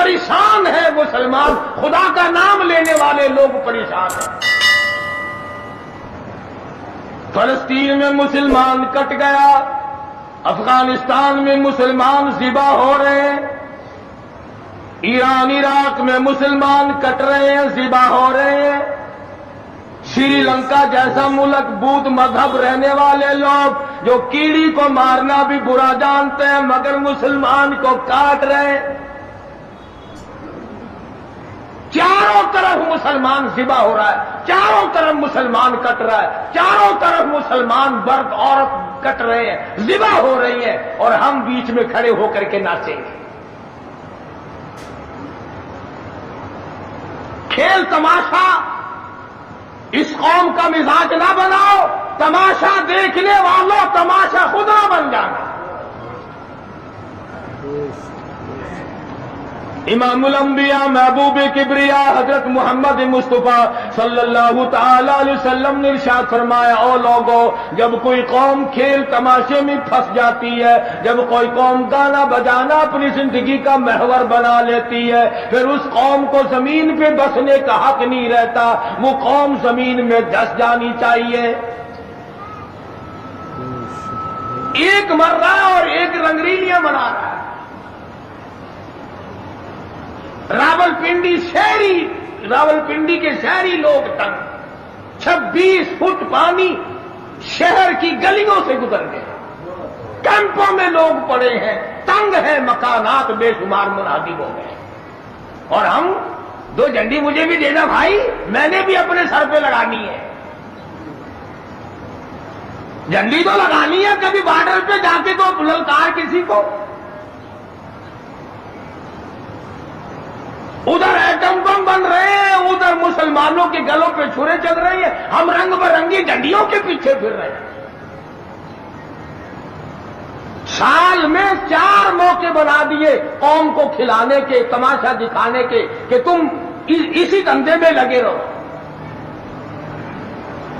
پریشان ہے مسلمان، خدا کا نام لینے والے لوگ پریشان ہیں۔ فلسطین میں مسلمان کٹ گیا، افغانستان میں مسلمان ذبح ہو رہے ہیں، ایران عراق میں مسلمان کٹ رہے ہیں، ذبح ہو رہے ہیں، سری لنکا جیسا ملک بدھ مذہب رہنے والے لوگ جو کیڑی کو مارنا بھی برا جانتے ہیں مگر مسلمان کو کاٹ رہے ہیں۔ چاروں طرف مسلمان ذبح ہو رہا ہے، چاروں طرف مسلمان کٹ رہا ہے، چاروں طرف مسلمان مرد عورت کٹ رہے ہیں، ذبح ہو رہی ہیں، اور ہم بیچ میں کھڑے ہو کر کے ناچیں گے۔ کھیل تماشا اس قوم کا مزاج نہ بناؤ، تماشا دیکھنے والوں تماشا خود نہ بن جانا۔ امام الانبیاء محبوب کبریا حضرت محمد مصطفیٰ صلی اللہ تعالی علیہ وسلم نے ارشاد فرمایا، او لوگو، جب کوئی قوم کھیل تماشے میں پھنس جاتی ہے، جب کوئی قوم گانا بجانا اپنی زندگی کا محور بنا لیتی ہے، پھر اس قوم کو زمین پہ بسنے کا حق نہیں رہتا، وہ قوم زمین میں دس جانی چاہیے۔ ایک مر رہا ہے اور ایک رنگریلیاں منا رہا ہے۔ راولپنڈی کے شہری لوگ تنگ، 26 فٹ پانی شہر کی گلیوں سے گزر گئے، کیمپوں میں لوگ پڑے ہیں، تنگ ہیں، مکانات بے شمار منہدم ہو گئے، اور ہم 2 جھنڈی مجھے بھی دینا بھائی، میں نے بھی اپنے سر پہ لگانی ہے، جھنڈی تو لگانی ہے، کبھی بارڈر پہ جا کے تو للکار کسی کو۔ ادھر ایٹم بم بن رہے ہیں، ادھر مسلمانوں کے گلوں پہ چھرے چل رہی ہیں، ہم رنگ برنگی جھنڈیوں کے پیچھے پھر رہے ہیں۔ سال میں 4 موقع بنا دیے قوم کو کھلانے کے، تماشا دکھانے کے، کہ تم اسی دھندے میں لگے رہو۔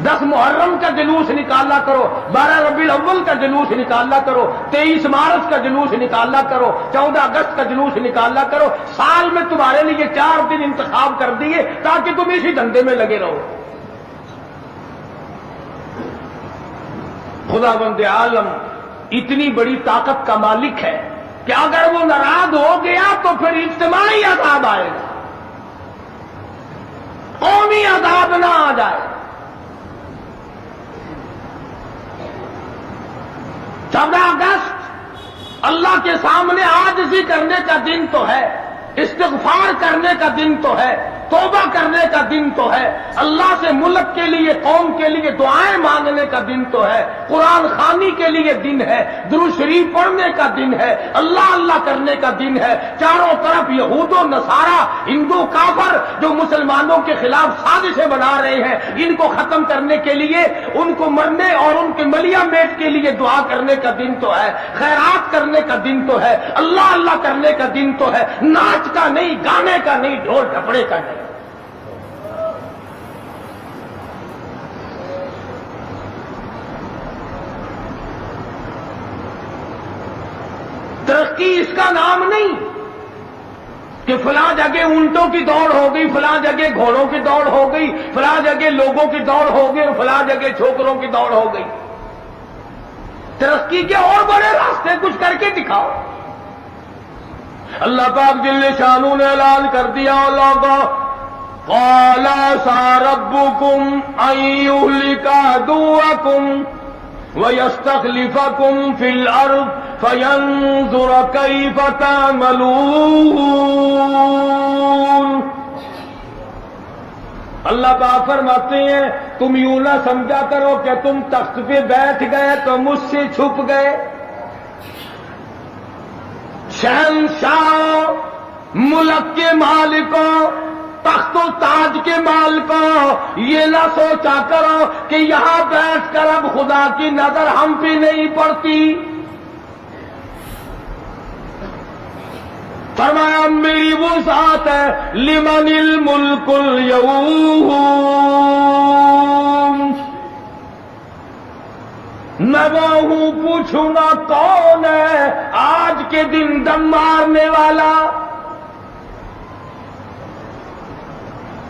10 محرم کا جلوس نکالا کرو، 12 ربیع الاول کا جلوس نکالا کرو، 23 مارچ کا جلوس نکالا کرو، 14 اگست کا جلوس نکالا کرو، سال میں تمہارے لیے 4 دن انتخاب کر دیے تاکہ تم اسی دھندے میں لگے رہو۔ خداوند عالم اتنی بڑی طاقت کا مالک ہے کہ اگر وہ ناراض ہو گیا تو پھر اجتماعی عذاب آئے گا، قومی عذاب نہ آ جائے۔ 14 اگست اللہ کے سامنے عاجزی کرنے کا دن تو ہے، استغفار کرنے کا دن تو ہے، توبہ کرنے کا دن تو ہے، اللہ سے ملک کے لیے، قوم کے لیے دعائیں مانگنے کا دن تو ہے، قرآن خوانی کے لیے دن ہے، درود شریف پڑھنے کا دن ہے، اللہ اللہ کرنے کا دن ہے۔ چاروں طرف یہود و نصارہ، ہندو کافر جو مسلمانوں کے خلاف سازشیں بنا رہے ہیں، ان کو ختم کرنے کے لیے، ان کو مرنے اور ان کے ملیہ میٹ کے لیے دعا کرنے کا دن تو ہے، خیرات کرنے کا دن تو ہے، اللہ اللہ کرنے کا دن تو ہے، ناچ کا نہیں، گانے کا نہیں، ڈھول ڈھپڑے کا نہیں۔ ترقی اس کا نام نہیں کہ فلاں جگہ اونٹوں کی دوڑ ہو گئی، فلاں جگہ گھوڑوں کی دوڑ ہو گئی، فلاں جگہ لوگوں کی دوڑ ہو گئی اور فلاں جگہ چھوکروں کی دوڑ ہو گئی۔ ترقی کے اور بڑے راستے کچھ کر کے دکھاؤ۔ اللہ پاک جل شانہ نے اعلان کر دیا، لوگوں قال عسى ربكم ان يهلك عدوكم ويستخلفكم في الارض فينظر كيف تعملون۔ اللہ پاک فرماتے ہیں تم یوں نہ سمجھا کرو کہ تم تخت پہ بیٹھ گئے تو مجھ سے چھپ گئے۔ شہنشاہ، ملک کے مالکوں، تخت و تاج کے مالکوں، یہ نہ سوچا کرو کہ یہاں بیٹھ کر اب خدا کی نظر ہم پہ نہیں پڑتی۔ فرمایا میری وہ ذات ہے لمن الملک اليوم، میں وہ ہوں، پوچھوں گا کون ہے آج کے دن دم مارنے والا۔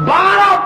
12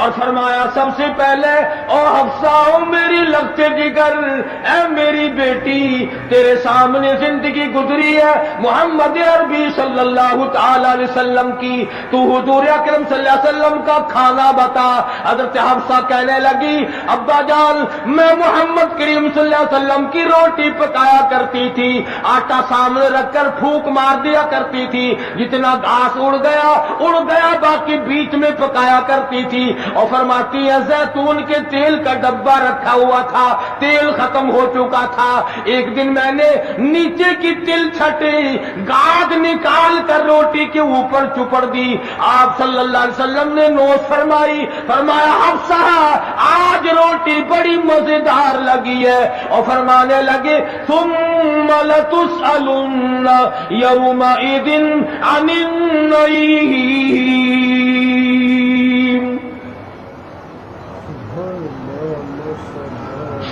اور فرمایا سب سے پہلے او حفصہ میری لگتے جگر، اے میری بیٹی تیرے سامنے زندگی گزری ہے محمد عربی صلی اللہ تعالی علیہ وسلم کی، تو حضور اکرم صلی اللہ علیہ وسلم کا کھانا بتا۔ حضرت حفصہ کہنے لگی ابا جان میں محمد کریم صلی اللہ علیہ وسلم کی روٹی پکایا کرتی تھی، آٹا سامنے رکھ کر پھونک مار دیا کرتی تھی، جتنا گھاس اڑ گیا باقی بیچ میں پکایا کرتی تھی۔ اور فرماتی ہے زیتون کے تیل کا ڈبہ رکھا ہوا تھا، تیل ختم ہو چکا تھا، ایک دن میں نے نیچے کی تل چھٹی گاد نکال کر روٹی کے اوپر چپڑ دی، آپ صلی اللہ علیہ وسلم نے نوش فرمائی، فرمایا حفصہ آج روٹی بڑی مزیدار لگی ہے، اور فرمانے لگے ثم لتسألن یومئذ عن النعیم۔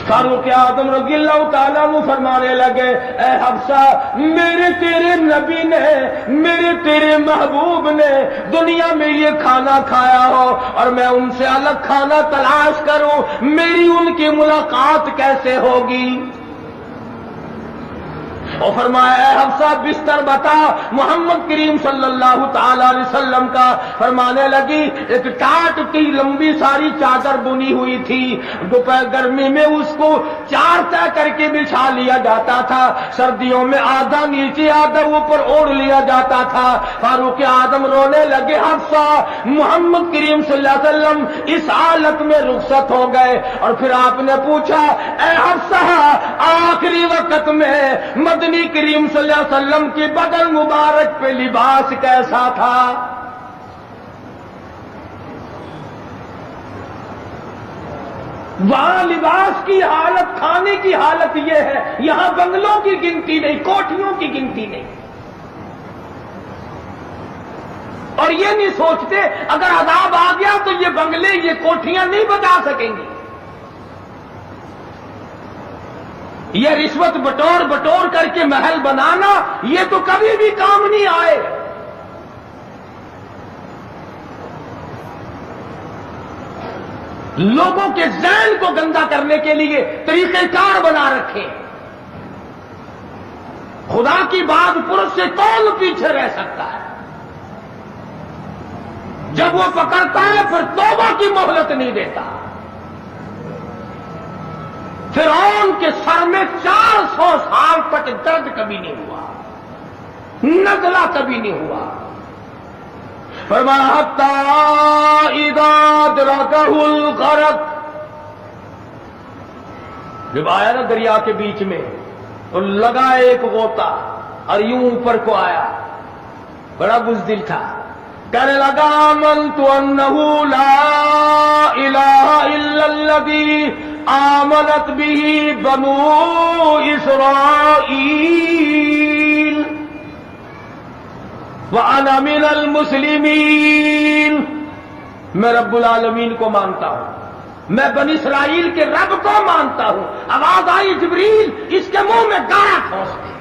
فاروق اعظم رضی اللہ تعالیٰ عنہ فرمانے لگے اے حفصہ میرے تیرے نبی نے، میرے تیرے محبوب نے دنیا میں یہ کھانا کھایا ہو اور میں ان سے الگ کھانا تلاش کروں، میری ان کی ملاقات کیسے ہوگی؟ اور فرمایا اے حفصہ بستر بتا محمد کریم صلی اللہ تعالی علیہ وسلم کا۔ فرمانے لگی ایک ٹاٹ کی لمبی ساری چادر بنی ہوئی تھی، دوپہر گرمی میں اس کو چار طے کر کے بچھا لیا جاتا تھا، سردیوں میں آدھا نیچے آدھا اوپر اوڑھ لیا جاتا تھا۔ فاروق اعظم رونے لگے حفصہ محمد کریم صلی اللہ علیہ وسلم اس حالت میں رخصت ہو گئے، اور پھر آپ نے پوچھا اے حفصہ آخری وقت میں مدنی کریم صلی اللہ علیہ وسلم کی بدن مبارک پہ لباس کیسا تھا؟ وہاں لباس کی حالت، کھانے کی حالت یہ ہے، یہاں بنگلوں کی گنتی نہیں، کوٹھیوں کی گنتی نہیں، اور یہ نہیں سوچتے اگر عذاب آ گیا تو یہ بنگلے یہ کوٹھیاں نہیں بچا سکیں گی، یہ رشوت بٹور کر کے محل بنانا یہ تو کبھی بھی کام نہیں آئے۔ لوگوں کے ذہن کو گندا کرنے کے لیے طریقہ کار بنا رکھے۔ خدا کی بات پرس سے کون پیچھے رہ سکتا ہے؟ جب وہ پکڑتا ہے پھر توبہ کی مہلت نہیں دیتا۔ فرعون کے سر میں 400 سال تک درد کبھی نہیں ہوا، نزلہ کبھی نہیں ہوا۔ فرمایا حتی اذا ادرکہ الغرق، جب آیا نا دریا کے بیچ میں تو لگا ایک غوطہ اور یوں اوپر کو آیا، بڑا بزدل تھا، کہنے لگا آمنت انہ لا الہ الا الذی آمنت به بنو اسرائیل وَأَنَا مِنَ الْمُسْلِمِينَ، میں رب العالمین کو مانتا ہوں، میں بنی اسرائیل کے رب کو مانتا ہوں۔ آواز آئی جبریل اس کے منہ میں گاڑا ٹھونس دے،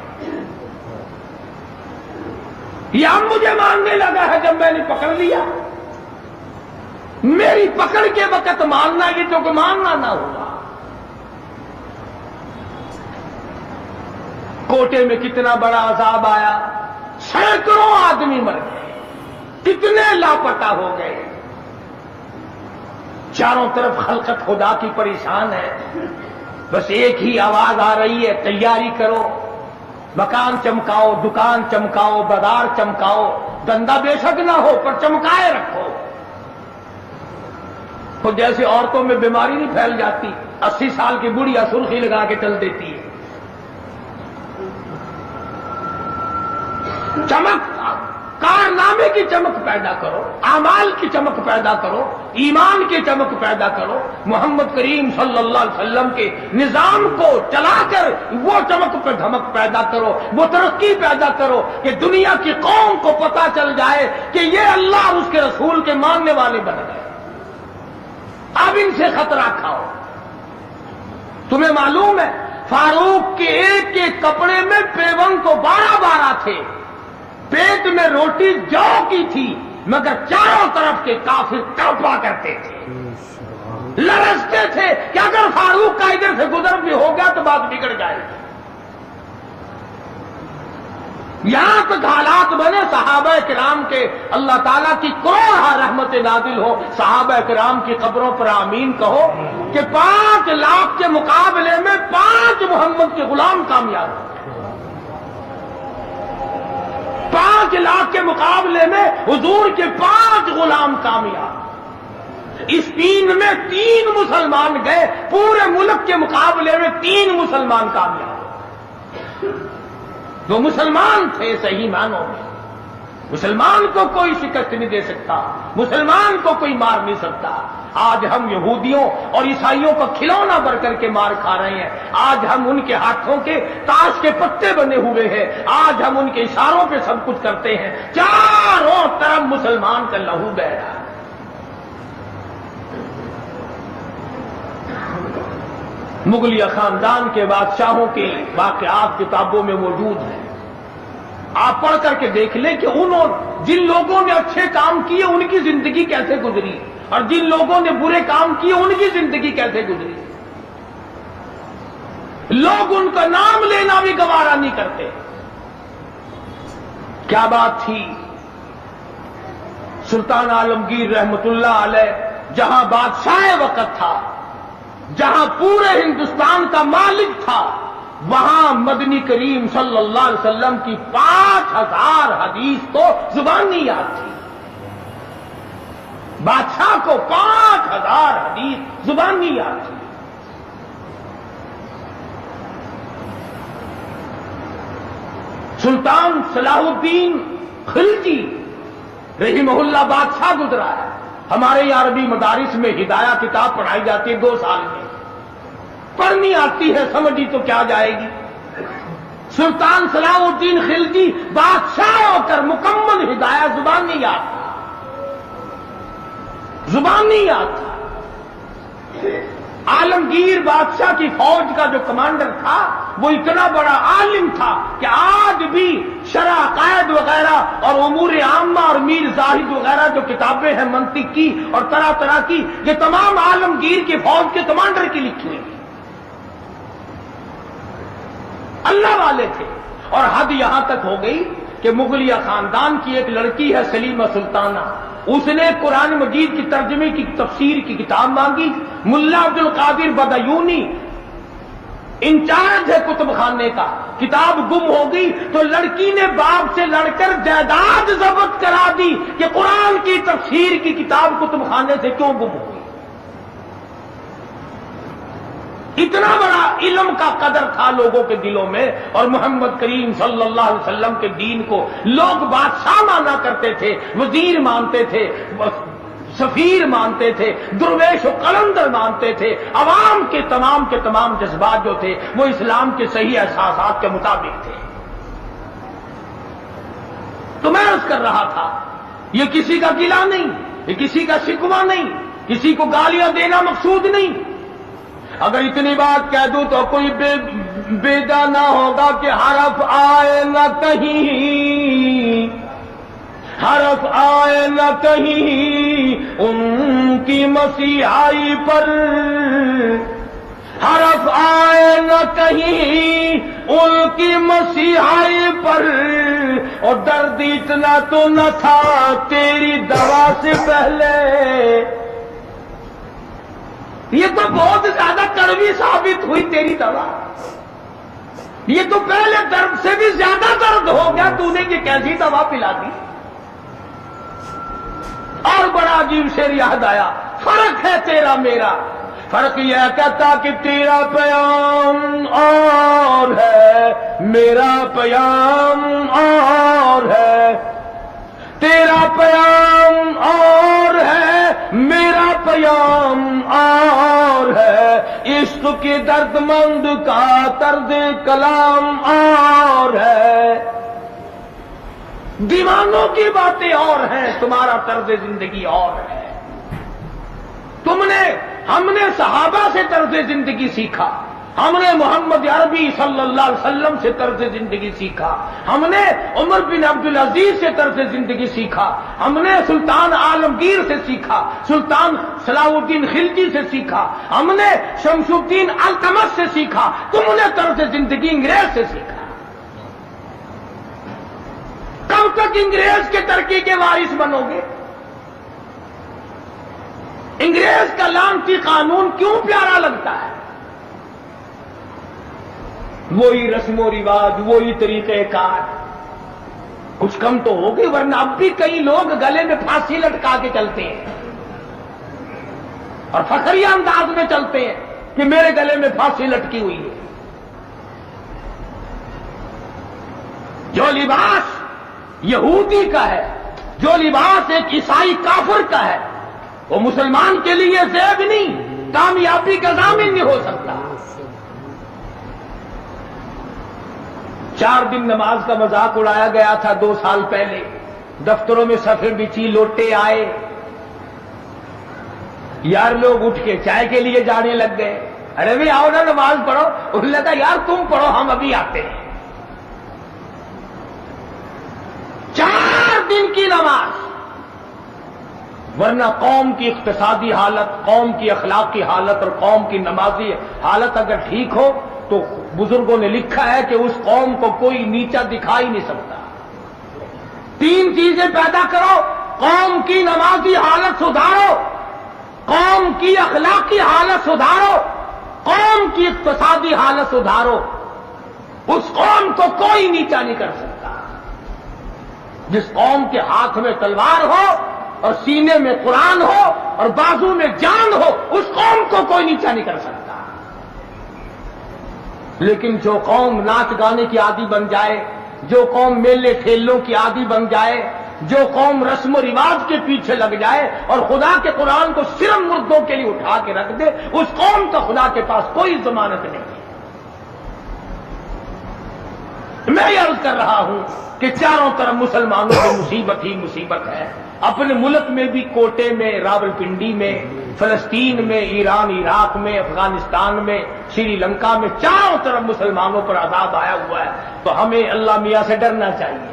یہ اب مجھے ماننے لگا ہے جب میں نے پکڑ لیا، میری پکڑ کے وقت ماننا یہ تو کہ ماننا نہ ہوا۔ کوٹے میں کتنا بڑا عذاب آیا، سینکڑوں آدمی مر گئے، کتنے لاپتہ ہو گئے، چاروں طرف خلقت خدا کی پریشان ہے، بس ایک ہی آواز آ رہی ہے تیاری کرو، مکان چمکاؤ، دکان چمکاؤ، بازار چمکاؤ، دھندا بے شک نہ ہو پر چمکائے رکھو۔ تو جیسے عورتوں میں بیماری نہیں پھیل جاتی، 80 سال کی بڑھیا سرخی لگا کے چل دیتی ہے، چمک، کارنامے کی چمک پیدا کرو، اعمال کی چمک پیدا کرو، ایمان کی چمک پیدا کرو، محمد کریم صلی اللہ علیہ وسلم کے نظام کو چلا کر وہ چمک پہ دھمک پیدا کرو، وہ ترقی پیدا کرو کہ دنیا کی قوم کو پتا چل جائے کہ یہ اللہ اور اس کے رسول کے ماننے والے بن گئے۔ اب ان سے خطرہ کھاؤ۔ تمہیں معلوم ہے فاروق کے ایک ایک کپڑے میں پیون تو 12 تھے، پیٹ میں روٹی جو کی تھی، مگر چاروں طرف کے کافر تڑپا کرتے تھے۔ لرزتے تھے کہ اگر فاروق کا ادھر سے گزر بھی ہو گیا تو بات بگڑ جائے گی. یہاں تک حالات بنے صحابہ کرام کے اللہ تعالیٰ کی کروڑ رحمت نازل ہو. صحابہ کرام کی قبروں پر آمین کہو کہ 5 لاکھ کے مقابلے میں 5 محمد کے غلام کامیاب ہو. 5 لاکھ کے مقابلے میں حضور کے 5 غلام کامیاب. اس 3 میں 3 مسلمان گئے. پورے ملک کے مقابلے میں 3 مسلمان کامیاب. وہ مسلمان تھے صحیح معنوں میں. مسلمان کو کوئی شکست نہیں دے سکتا, مسلمان کو کوئی مار نہیں سکتا. آج ہم یہودیوں اور عیسائیوں کا کھلونا بن کر کے مار کھا رہے ہیں. آج ہم ان کے ہاتھوں کے تاش کے پتے بنے ہوئے ہیں. آج ہم ان کے اشاروں پہ سب کچھ کرتے ہیں. چاروں طرف مسلمان کا لہو بہہ رہا ہے. مغلیہ خاندان کے بادشاہوں کے واقعات کتابوں میں موجود ہیں. آپ پڑھ کر کے دیکھ لیں کہ جن لوگوں نے اچھے کام کیے ان کی زندگی کیسے گزری اور جن لوگوں نے برے کام کیے ان کی زندگی کیسے گزری. لوگ ان کا نام لینا بھی گوارا نہیں کرتے. کیا بات تھی. سلطان عالمگیر رحمت اللہ علیہ جہاں بادشاہ وقت تھا, جہاں پورے ہندوستان کا مالک تھا, وہاں مدنی کریم صلی اللہ علیہ وسلم کی 5000 حدیث تو زبانی یاد تھی. بادشاہ کو 5000 حدیث زبانی یاد تھی. سلطان صلاح الدین خلجی رحمہ اللہ بادشاہ گزرا ہے. ہمارے یہاں عربی مدارس میں ہدایہ کتاب پڑھائی جاتی ہے 2 سال میں. پڑھنی آتی ہے سمجھی تو کیا جائے گی. سلطان صلاح الدین خلجی بادشاہ ہو کر مکمل ہدایہ زبانی یاد تھا. زبانی یاد تھا. عالمگیر بادشاہ کی فوج کا جو کمانڈر تھا وہ اتنا بڑا عالم تھا کہ آج بھی شرع عقائد وغیرہ اور امور عامہ اور میر زاہد وغیرہ جو کتابیں ہیں منطق کی اور طرح طرح کی, یہ تمام عالمگیر کی فوج کے کمانڈر کی لکھی ہوئی. اللہ والے تھے. اور حد یہاں تک ہو گئی کہ مغلیہ خاندان کی ایک لڑکی ہے سلیمہ سلطانہ, اس نے قرآن مجید کی ترجمے کی تفسیر کی کتاب مانگی. ملا عبد القادر بدایونی انچارج ہے کتب خانے کا, کتاب گم ہو گئی تو لڑکی نے باپ سے لڑ کر جائیداد ضبط کرا دی کہ قرآن کی تفسیر کی کتاب کتب خانے سے کیوں گم ہو گئی. اتنا بڑا علم کا قدر تھا لوگوں کے دلوں میں. اور محمد کریم صلی اللہ علیہ وسلم کے دین کو لوگ بادشاہ مانا کرتے تھے, وزیر مانتے تھے, سفیر مانتے تھے, درویش و قلندر مانتے تھے. عوام کے تمام جذبات جو تھے وہ اسلام کے صحیح احساسات کے مطابق تھے. تو میں عرض کر رہا تھا یہ کسی کا گلہ نہیں, یہ کسی کا شکوہ نہیں, کسی کو گالیاں دینا مقصود نہیں. اگر اتنی بات کہہ دوں تو کوئی بیدا نہ ہوگا کہ حرف آئے نہ کہیں, حرف آئے نہ کہیں ان کی مسیحائی پر, حرف آئے نہ کہیں ان کی مسیحائی پر. اور درد اتنا تو نہ تھا تیری دوا سے پہلے. یہ تو بہت زیادہ کڑوی ثابت ہوئی تیری دوا. یہ تو پہلے درد سے بھی زیادہ درد ہو گیا, تو نے یہ کیسی دوا پلا دی. اور بڑا عجیب شعر یاد آیا, فرق ہے تیرا میرا, فرق یہ کہتا کہ تیرا پیام اور ہے میرا پیام اور ہے, تیرا پیام اور ہے میرا پیام اور ہے, عشق کے درد مند کا طرز کلام اور ہے. دیوانوں کی باتیں اور ہیں, تمہارا طرز زندگی اور ہے. ہم نے صحابہ سے طرز زندگی سیکھا, ہم نے محمد عربی صلی اللہ علیہ وسلم سے طرز زندگی سیکھا, ہم نے عمر بن عبدالعزیز سے طرز زندگی سیکھا, ہم نے سلطان عالمگیر سے سیکھا, سلطان صلاح الدین خلجی سے سیکھا، ہم نے شمس الدین التمش سے سیکھا، تم نے طرز زندگی انگریز سے سیکھا۔ کب تک انگریز کے ترقی کے وارث بنو گے؟ انگریز کا لعنتی قانون کیوں پیارا لگتا ہے؟ وہی رسم و رواج، وہی طریقہ کار، کچھ کم تو ہوگی، ورنہ اب بھی کئی لوگ گلے میں پھانسی لٹکا کے چلتے ہیں اور فخریہ انداز میں چلتے ہیں کہ میرے گلے میں پھانسی لٹکی ہوئی ہے۔ جو لباس یہودی کا ہے، جو لباس ایک عیسائی کافر کا ہے، وہ مسلمان کے لیے زیب نہیں، کامیابی کا ضامن نہیں ہو سکتا۔ 4 دن نماز کا مذاق اڑایا گیا تھا 2 سال پہلے، دفتروں میں صفیں بچھی، لوٹے آئے، یار لوگ اٹھ کے چائے کے لیے جانے لگ گئے، ارے بھی آؤ نا نماز پڑھو، انہوں نے کہا یار تم پڑھو ہم ابھی آتے ہیں۔ 4 دن کی نماز، ورنہ قوم کی اقتصادی حالت، قوم کی اخلاقی حالت اور قوم کی نمازی حالت اگر ٹھیک ہو تو بزرگوں نے لکھا ہے کہ اس قوم کو کوئی نیچا دکھا ہی نہیں سکتا۔ 3 چیزیں پیدا کرو، قوم کی نمازی حالت سدھارو، قوم کی اخلاقی حالت سدھارو، قوم کی اقتصادی حالت سدھارو، اس قوم کو کوئی نیچا نہیں کر سکتا۔ جس قوم کے ہاتھ میں تلوار ہو اور سینے میں قرآن ہو اور بازو میں جان ہو، اس قوم کو کوئی نیچا نہیں کر سکتا۔ لیکن جو قوم ناچ گانے کی عادی بن جائے، جو قوم میلے ٹھیلوں کی عادی بن جائے، جو قوم رسم و رواج کے پیچھے لگ جائے اور خدا کے قرآن کو صرف مردوں کے لیے اٹھا کے رکھ دے، اس قوم کا خدا کے پاس کوئی ضمانت نہیں ہے۔ میں یہ عرض کر رہا ہوں کہ چاروں طرف مسلمانوں کی مصیبت ہی مصیبت ہے۔ اپنے ملک میں بھی کوٹے میں، راولپنڈی میں، فلسطین میں، ایران عراق میں، افغانستان میں، سری لنکا میں، چاروں طرف مسلمانوں پر عذاب آیا ہوا ہے۔ تو ہمیں اللہ میاں سے ڈرنا چاہیے،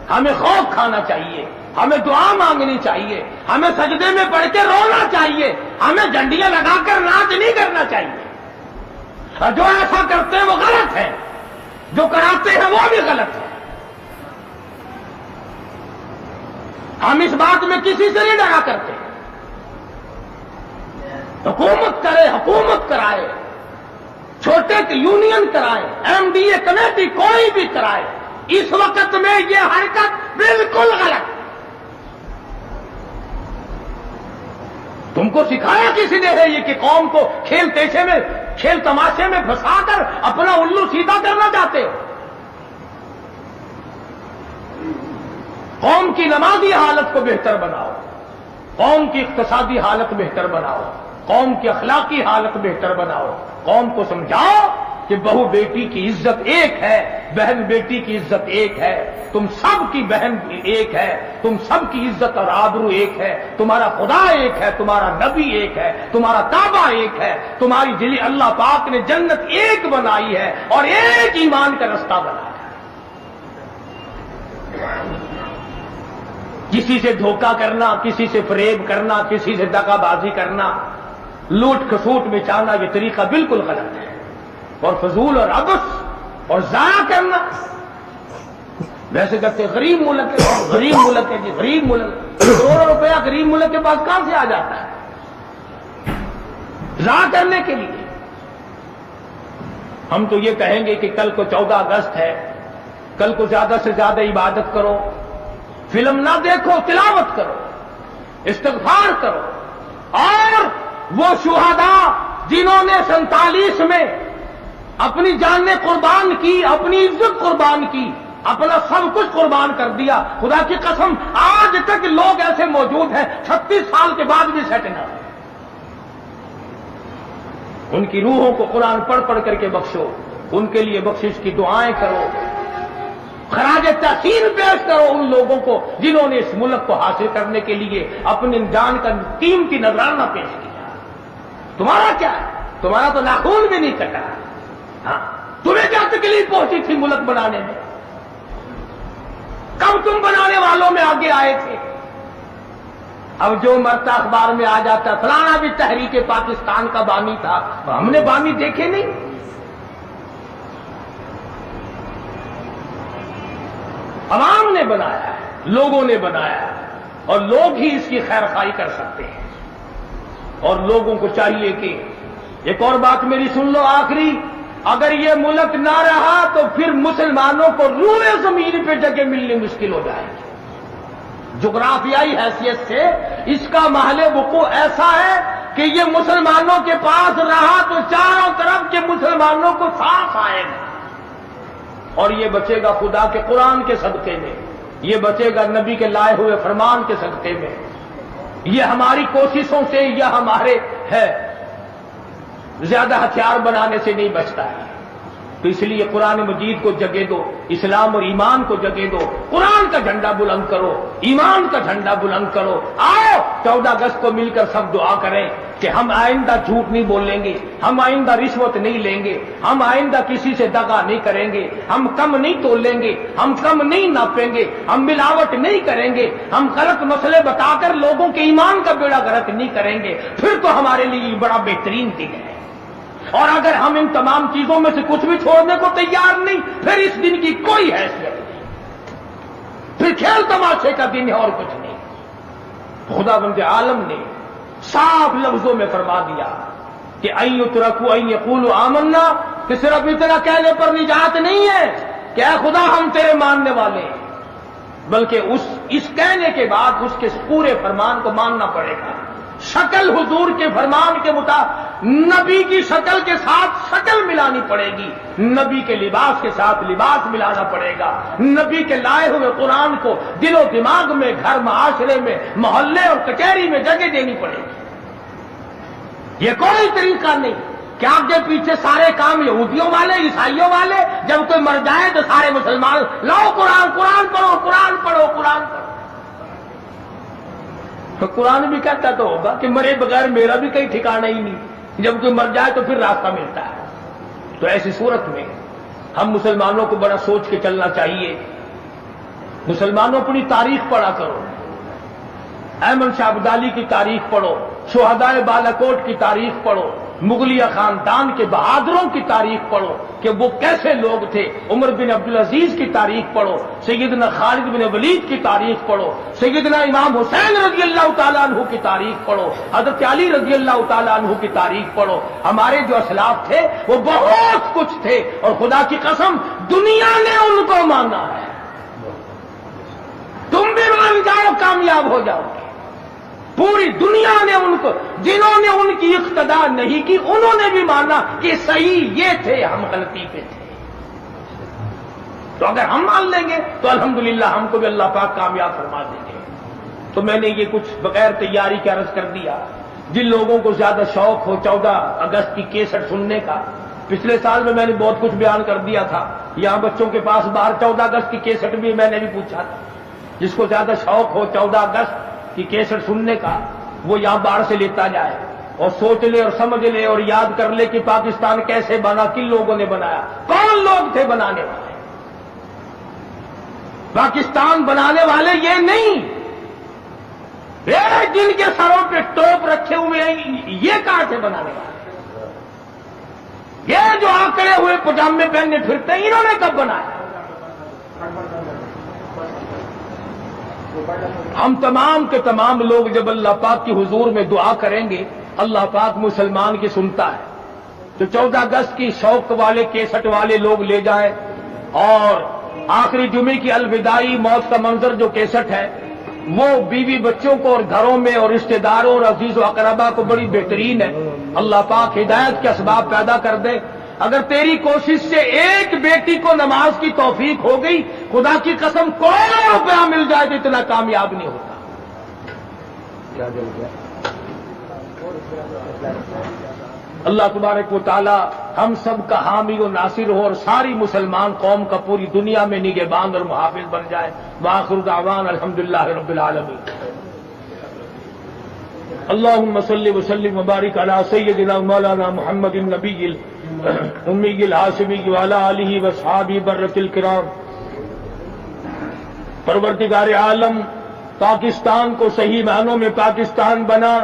ہمیں خوف کھانا چاہیے، ہمیں دعا مانگنی چاہیے، ہمیں سجدے میں پڑھ کے رونا چاہیے، ہمیں جھنڈیاں لگا کر ناچ نہیں کرنا چاہیے۔ اور جو ایسا کرتے ہیں وہ غلط ہے، جو کراتے ہیں وہ بھی غلط ہے۔ ہم اس بات میں کسی سے نہیں ڈرا کرتے۔ حکومت کرے، حکومت کرائے، چھوٹے یونین کرائے، ایم ڈی اے کمیٹی کوئی بھی کرائے، اس وقت میں یہ حرکت بالکل غلط۔ تم کو سکھایا کسی نے ہے یہ کہ قوم کو کھیل تیشے میں، کھیل تماشے میں پھنسا کر اپنا الو سیدھا کرنا چاہتے ہو؟ قوم کی نمازی حالت کو بہتر بناؤ، قوم کی اقتصادی حالت بہتر بناؤ، قوم کی اخلاقی حالت بہتر بناؤ، قوم کو سمجھاؤ کہ بہو بیٹی کی عزت ایک ہے، بہن بیٹی کی عزت ایک ہے، تم سب کی بہن ایک ہے، تم سب کی عزت اور آبرو ایک ہے، تمہارا خدا ایک ہے، تمہارا نبی ایک ہے، تمہارا کعبہ ایک ہے، تمہاری دلی اللہ پاک نے جنت ایک بنائی ہے اور ایک ایمان کا رستہ بنایا ہے۔ کسی سے دھوکہ کرنا، کسی سے فریب کرنا، کسی سے دغا بازی کرنا، لوٹ کھسوٹ مچانا، یہ طریقہ بالکل غلط ہے، اور فضول اور عبث اور ضائع کرنا۔ ویسے کہتے غریب ملک ہے، غریب ملک ہے جی، غریب ملک، کروڑوں روپیہ غریب ملک کے پاس کہاں سے آ جاتا ہے ضائع کرنے کے لیے؟ ہم تو یہ کہیں گے کہ کل کو 14 اگست ہے، کل کو زیادہ سے زیادہ عبادت کرو، فلم نہ دیکھو، تلاوت کرو، استغفار کرو، اور وہ شہداء جنہوں نے 47 میں اپنی جانیں قربان کی، اپنی عزت قربان کی، اپنا سب کچھ قربان کر دیا، خدا کی قسم آج تک لوگ ایسے موجود ہیں 36 سال کے بعد بھی سیٹ نہ ہوئے۔ ان کی روحوں کو قرآن پڑھ پڑھ کر کے بخشو، ان کے لیے بخشش کی دعائیں کرو، خراج تحسین پیش کرو ان لوگوں کو جنہوں نے اس ملک کو حاصل کرنے کے لیے اپنی جان کا قیمتی نذرانہ پیش کیا۔ تمہارا کیا ہے؟ تمہارا تو ناخون بھی نہیں کٹا۔ ہاں، تمہیں کیا تکلیف پہنچی تھی ملک بنانے میں؟ کب تم بنانے والوں میں آگے آئے تھے؟ اب جو مرتا اخبار میں آ جاتا فلانا بھی تحریک پاکستان کا بامی تھا، ہم نے بامی دیکھے نہیں. عوام نے بنایا ہے، لوگوں نے بنایا ہے، اور لوگ ہی اس کی خیر خواہی کر سکتے ہیں. اور لوگوں کو چاہیے کہ ایک اور بات میری سن لو آخری، اگر یہ ملک نہ رہا تو پھر مسلمانوں کو روئے زمین پہ جگہ ملنی مشکل ہو جائے گی. جغرافیائی حیثیت سے اس کا محل وقوع ایسا ہے کہ یہ مسلمانوں کے پاس رہا تو چاروں طرف کے مسلمانوں کو سانس آئے گا، اور یہ بچے گا خدا کے قرآن کے صدقے میں، یہ بچے گا نبی کے لائے ہوئے فرمان کے صدقے میں. یہ ہماری کوششوں سے یا ہمارے ہے زیادہ ہتھیار بنانے سے نہیں بچتا ہے. تو اس لیے قرآن مجید کو جگہ دو، اسلام اور ایمان کو جگہ دو، قرآن کا جھنڈا بلند کرو، ایمان کا جھنڈا بلند کرو. آؤ 14 اگست کو مل کر سب دعا کریں کہ ہم آئندہ جھوٹ نہیں بولیں گے، ہم آئندہ رشوت نہیں لیں گے، ہم آئندہ کسی سے دغا نہیں کریں گے، ہم کم نہیں تولیں گے، ہم کم نہیں ناپیں گے، ہم ملاوٹ نہیں کریں گے، ہم غلط مسئلے بتا کر لوگوں کے ایمان کا بیڑا غرق نہیں کریں گے. پھر تو ہمارے لیے یہ بڑا بہترین دن ہے. اور اگر ہم ان تمام چیزوں میں سے کچھ بھی چھوڑنے کو تیار نہیں، پھر اس دن کی کوئی حیثیت نہیں، پھر کھیل تماشے کا دن ہے اور کچھ نہیں. خدا بند عالم نے صاف لفظوں میں فرما دیا کہ ان یترکوا ان یقولوا آمنا، کہ صرف اتنا کہنے پر نجات نہیں ہے کہ اے خدا ہم تیرے ماننے والے ہیں، بلکہ اس کہنے کے بعد اس کے پورے فرمان کو ماننا پڑے گا. شکل حضور کے فرمان کے مطابق نبی کی شکل کے ساتھ شکل ملانی پڑے گی، نبی کے لباس کے ساتھ لباس ملانا پڑے گا، نبی کے لائے ہوئے قرآن کو دل و دماغ میں، گھر معاشرے میں، محلے اور کچہری میں جگہ دینی پڑے گی. یہ کوئی طریقہ نہیں کہ آگے پیچھے سارے کام یہودیوں والے، عیسائیوں والے، جب کوئی مر جائے تو سارے مسلمان لاؤ قرآن پڑھو، قرآن پڑھو، قرآن پڑھو. تو قرآن بھی کہتا تو ہوگا کہ مرے بغیر میرا بھی کہیں ٹھکانا ہی نہیں، جب کوئی مر جائے تو پھر راستہ ملتا ہے. تو ایسی صورت میں ہم مسلمانوں کو بڑا سوچ کے چلنا چاہیے. مسلمانوں اپنی تاریخ پڑھا کرو، احمد شاہ ابدالی کی تاریخ پڑھو، شہدائے بالاکوٹ کی تاریخ پڑھو، مغلیہ خاندان کے بہادروں کی تاریخ پڑھو کہ وہ کیسے لوگ تھے. عمر بن عبدالعزیز کی تاریخ پڑھو، سیدنا خالد بن ولید کی تاریخ پڑھو، سیدنا امام حسین رضی اللہ تعالیٰ عنہ کی تاریخ پڑھو، حضرت علی رضی اللہ تعالیٰ عنہ کی تاریخ پڑھو. ہمارے جو اسلاف تھے وہ بہت کچھ تھے، اور خدا کی قسم دنیا نے ان کو مانا ہے. تم بھی مان جاؤ کامیاب ہو جاؤ گے. پوری دنیا نے ان کو، جنہوں نے ان کی اقتدا نہیں کی انہوں نے بھی مانا کہ صحیح یہ تھے، ہم غلطی پہ تھے. تو اگر ہم مان لیں گے تو الحمدللہ ہم کو بھی اللہ پاک کامیاب فرما دیں گے. تو میں نے یہ کچھ بغیر تیاری کے عرض کر دیا. جن لوگوں کو زیادہ شوق ہو 14 اگست کی کیسٹ سننے کا، پچھلے سال میں نے بہت کچھ بیان کر دیا تھا. یہاں بچوں کے پاس باہر 14 اگست کی کیسٹ بھی میں نے بھی پوچھا تھا. جس کو زیادہ شوق ہو 14 اگست کی کیسٹ سننے کا وہ یہاں باہر سے لیتا جائے اور سوچ لے اور سمجھ لے اور یاد کر لے کہ پاکستان کیسے بنا، کن لوگوں نے بنایا، کون لوگ تھے بنانے والے. پاکستان بنانے والے یہ نہیں، جن کے سروں پہ ٹوپ رکھے ہوئے ہیں یہ کہاں سے بنانے والے. یہ جو آکڑے ہوئے پجامے پہننے پھرتے ہیں انہوں نے کب بنایا. ہم تمام کے تمام لوگ جب اللہ پاک کی حضور میں دعا کریں گے اللہ پاک مسلمان کی سنتا ہے. تو 14 اگست کی شوق والے کیسٹ والے لوگ لے جائیں، اور آخری جمعے کی الوداعی موت کا منظر جو کیسٹ ہے وہ بیوی بچوں کو اور گھروں میں اور رشتہ داروں اور عزیز و اقربا کو بڑی بہترین ہے. اللہ پاک ہدایت کے اسباب پیدا کر دے. اگر تیری کوشش سے ایک بیٹی کو نماز کی توفیق ہو گئی، خدا کی قسم کروڑوں روپیہ مل جائے تو اتنا کامیاب نہیں ہوتا. اللہ تبارک و تعالی ہم سب کا حامی و ناصر ہو اور ساری مسلمان قوم کا پوری دنیا میں نگہبان اور محافظ بن جائے. وآخر دعوانا الحمدللہ رب العالمین. اللهم صل وسلم وبارك على سيدنا مولانا محمد النبي الأمي الهاشمي وعلى آله وأصحابه برة الكرام. پروردگار عالم پاکستان کو صحیح معنوں میں پاکستان بنا۔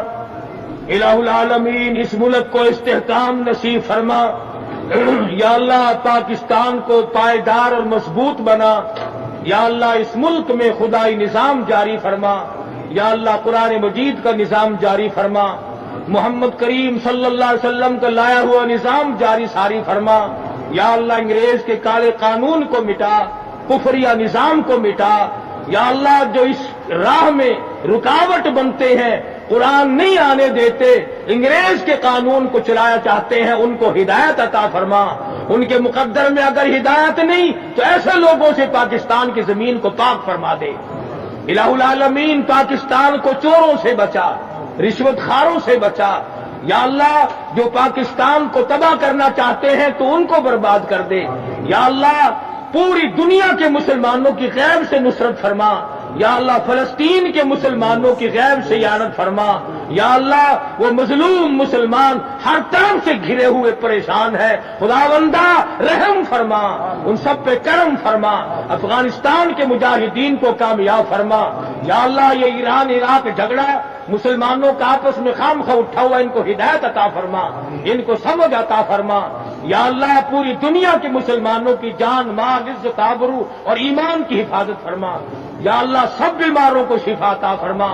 الہ العالمین اس ملک کو استحکام نصیب فرما۔ یا اللہ پاکستان کو پائیدار اور مضبوط بنا۔ یا اللہ اس ملک میں خدائی نظام جاری فرما۔ یا اللہ قرآن مجید کا نظام جاری فرما۔ محمد کریم صلی اللہ علیہ وسلم کا لایا ہوا نظام جاری ساری فرما۔ یا اللہ انگریز کے کالے قانون کو مٹا، کفریہ نظام کو مٹا۔ یا اللہ جو اس راہ میں رکاوٹ بنتے ہیں، قرآن نہیں آنے دیتے، انگریز کے قانون کو چلایا چاہتے ہیں، ان کو ہدایت عطا فرما۔ ان کے مقدر میں اگر ہدایت نہیں تو ایسے لوگوں سے پاکستان کی زمین کو پاک فرما دے۔ الہ العالمین پاکستان کو چوروں سے بچا، رشوت خاروں سے بچا۔ یا اللہ جو پاکستان کو تباہ کرنا چاہتے ہیں تو ان کو برباد کر دے۔ یا اللہ پوری دنیا کے مسلمانوں کی غیب سے نصرت فرما۔ یا اللہ فلسطین کے مسلمانوں کی غیب سے اعانت فرما۔ یا اللہ وہ مظلوم مسلمان ہر طرف سے گھرے ہوئے پریشان ہے، خداوندہ رحم فرما، ان سب پہ کرم فرما، افغانستان کے مجاہدین کو کامیاب فرما۔ یا اللہ یہ ایران عراق جھگڑا مسلمانوں کا آپس میں خواہ اٹھا ہوا، ان کو ہدایت عطا فرما، ان کو سمجھ عطا فرما۔ یا اللہ پوری دنیا کے مسلمانوں کی جان مال عزت آبرو اور ایمان کی حفاظت فرما۔ یا اللہ سب بیماروں کو شفا عطا فرما۔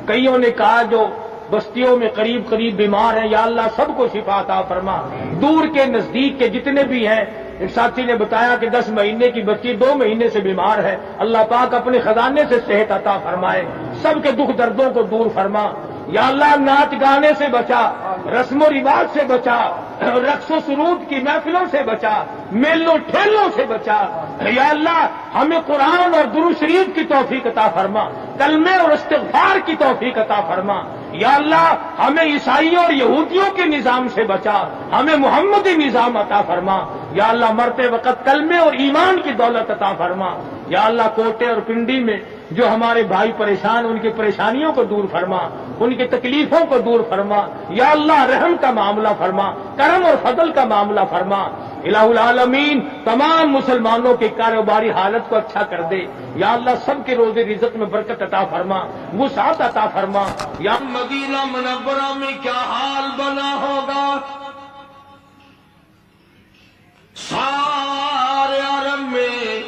کئیوں نے کہا جو بستیوں میں قریب بیمار ہیں، یا اللہ سب کو شفا عطا فرما۔ دور کے نزدیک کے جتنے بھی ہیں، ایک ساتھی نے بتایا کہ 10 مہینے کی بچی 2 مہینے سے بیمار ہے، اللہ پاک اپنے خزانے سے صحت عطا فرمائے، سب کے دکھ دردوں کو دور فرما۔ یا اللہ ناچ گانے سے بچا، رسم و رواج سے بچا، رقص و سرود کی محفلوں سے بچا، میلوں ٹھیلوں سے بچا۔ یا اللہ ہمیں قرآن اور درود شریف کی توفیق عطا فرما، کلمے اور استغفار کی توفیق عطا فرما۔ یا اللہ ہمیں عیسائیوں اور یہودیوں کے نظام سے بچا، ہمیں محمدی نظام عطا فرما۔ یا اللہ مرتے وقت کلمے اور ایمان کی دولت عطا فرما۔ یا اللہ کوٹے اور پنڈی میں جو ہمارے بھائی پریشان، ان کی پریشانیوں کو دور فرما، ان کی تکلیفوں کو دور فرما۔ یا اللہ رحم کا معاملہ فرما، کرم اور فضل کا معاملہ فرما۔ الہ العالمین تمام مسلمانوں کی کاروباری حالت کو اچھا کر دے۔ یا اللہ سب کے روزے رزق میں برکت عطا فرما، وسعت عطا فرما۔ یا مدینہ منورہ میں کیا حال بنا ہوگا، سارے عرب میں،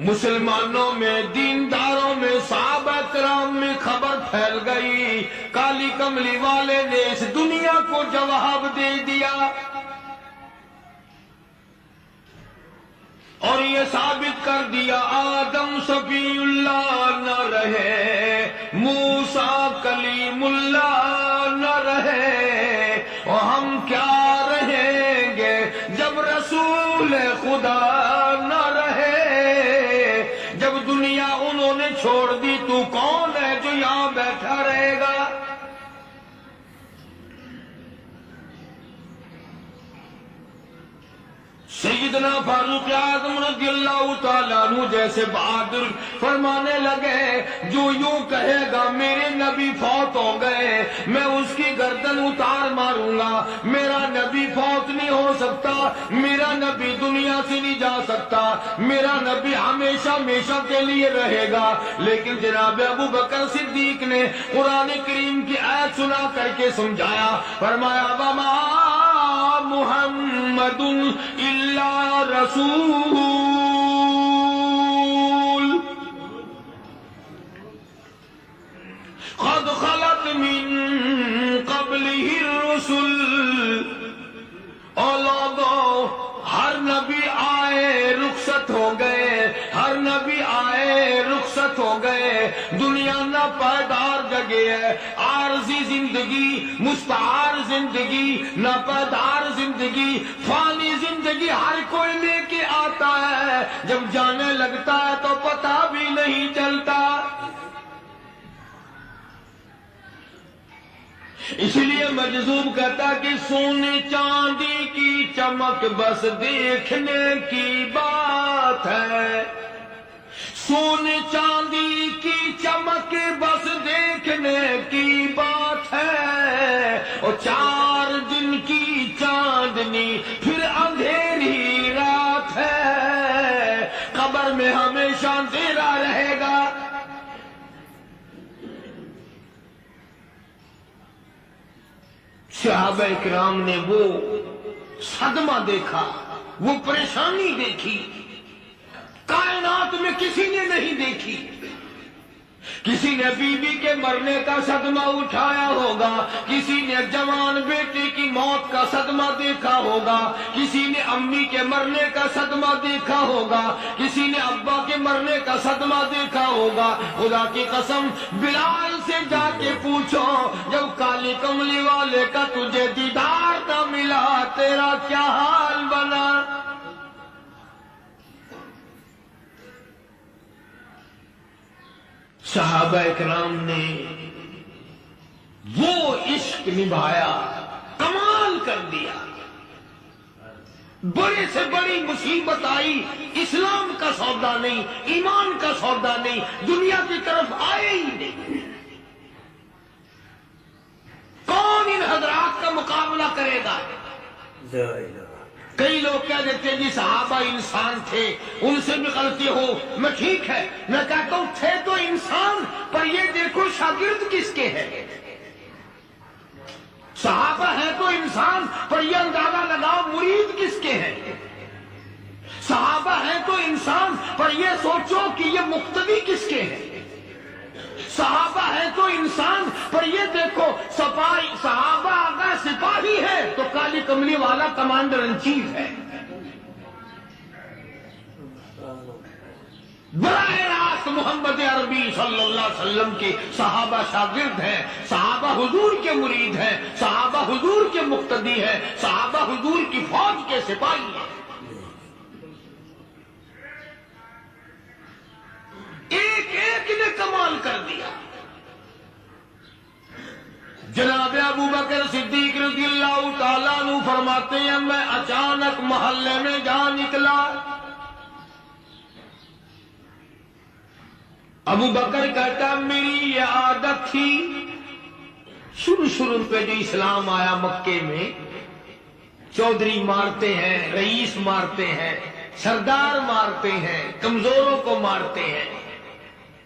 مسلمانوں میں، دینداروں میں، صحابہ کرام میں خبر پھیل گئی، کالی کملی والے نے اس دنیا کو جواب دے دیا اور یہ ثابت کر دیا آدم صفی اللہ نہ رہے، موسیٰ کلیم اللہ نہ رہے، اور ہم کیا رہیں گے جب رسول خدا نہ رہے، جب دنیا انہوں نے چھوڑ دی تو کون ہے جو یہاں بیٹھا رہے گا۔ سیدنا فاروق اعظم رضی اللہ تعالیٰ عنہ جیسے بہادر فرمانے لگے جو یوں کہے گا میرے نبی فوت ہو گئے میں اس کی گردن اتار ماروں گا، میرا نبی فوت نہیں ہو سکتا، میرا نبی دنیا سے نہیں جا سکتا، میرا نبی ہمیشہ ہمیشہ کے لیے رہے گا۔ لیکن جناب ابو بکر صدیق نے قرآن کریم کی آیت سنا کر کے سمجھایا، فرمایا وما محمد الا رسول قد خلت من قبله الرسل۔ اولادو ہر نبی آئے رخصت ہو گئے، ہر نبی آئے رخصت ہو گئے، دنیا نہ پائیدار جگہ ہے، عارضی زندگی، مستعار زندگی، نہ پائیدار زندگی، فانی زندگی ہر کوئی لے کے آتا ہے، جب جانے لگتا ہے تو پتہ بھی نہیں چلتا۔ اس لیے مجذوب کہتا کہ سونے چاندی کی چمک بس دیکھنے کی بات ہے، سونے چاندی کی چمک بس دیکھنے کی بات ہے، اور 4 دن کی چاندنی پھر اندھیری رات ہے، قبر میں ہمیشہ اندھیرا رہے گا۔ صحابہ کرام نے وہ صدمہ دیکھا، وہ پریشانی دیکھی، کائنات میں کسی نے نہیں دیکھی۔ کسی نے بیوی کے مرنے کا صدمہ اٹھایا ہوگا، کسی نے جوان بیٹے کی موت کا صدمہ دیکھا ہوگا، کسی نے امی کے مرنے کا صدمہ دیکھا ہوگا، کسی نے ابا کے مرنے کا صدمہ دیکھا ہوگا۔ خدا کی قسم بلال سے جا کے پوچھو، جب کالی کملی والے کا تجھے دیدار نہ ملا تیرا کیا حال بنا؟ صحابہ اکرام نے وہ عشق نبھایا، کمال کر دیا۔ بڑے سے بڑی مصیبت آئی، اسلام کا سودا نہیں، ایمان کا سودا نہیں، دنیا کی طرف آئے ہی نہیں۔ کون ان حضرات کا مقابلہ کرے گا؟ کئی لوگ کہہ دیتے ہیں جی صحابہ انسان تھے، ان سے بھی غلطی ہو، میں ٹھیک ہے، میں کہتا ہوں تھے تو انسان، پر یہ دیکھو شاگرد کس کے ہیں۔ صحابہ ہیں تو انسان، پر یہ اندازہ لگاؤ مرید کس کے ہیں۔ صحابہ ہیں تو انسان، پر یہ سوچو کہ یہ مقتدی کس کے ہیں۔ صحابہ ہے تو انسان، پر یہ دیکھو صحابہ اگر سپاہی ہے تو کالی کملی والا کمانڈر ان چیف ہے۔ براہ راست محمد عربی صلی اللہ علیہ وسلم کے صحابہ شاگرد ہیں، صحابہ حضور کے مرید ہیں، صحابہ حضور کے مقتدی ہیں، صحابہ حضور کی فوج کے سپاہی ہیں۔ ایک ایک نے کمال کر دیا۔ جناب ابو بکر صدیق رضی اللہ تعالیٰ عنہ فرماتے ہیں میں اچانک محلے میں جا نکلا۔ ابو بکر کہتا میری یہ عادت تھی، شروع پہ جو اسلام آیا مکے میں، چودھری مارتے ہیں، رئیس مارتے ہیں، سردار مارتے ہیں، کمزوروں کو مارتے ہیں۔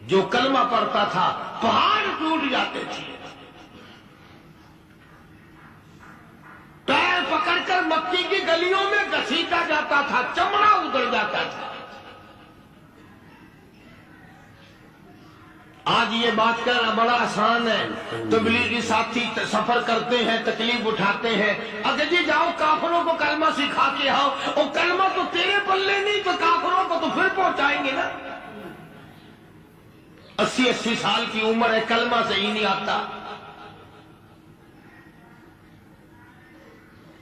جو کلمہ پڑھتا تھا پہاڑ ٹوٹ جاتے تھے، پیر پکڑ کر مکی کی گلیوں میں گھسیٹا جاتا تھا، چمڑا ادھر جاتا تھا۔ آج یہ بات کرنا بڑا آسان ہے، تبلیغی ساتھی سفر کرتے ہیں، تکلیف اٹھاتے ہیں، اگر جی جاؤ کافروں کو کلمہ سکھا کے آؤ، اور کلمہ تو تیرے پلے نہیں تو کافروں کو تو پھر پہنچائیں گے نا۔ 80 سال کی عمر ہے، کلمہ صحیح نہیں آتا،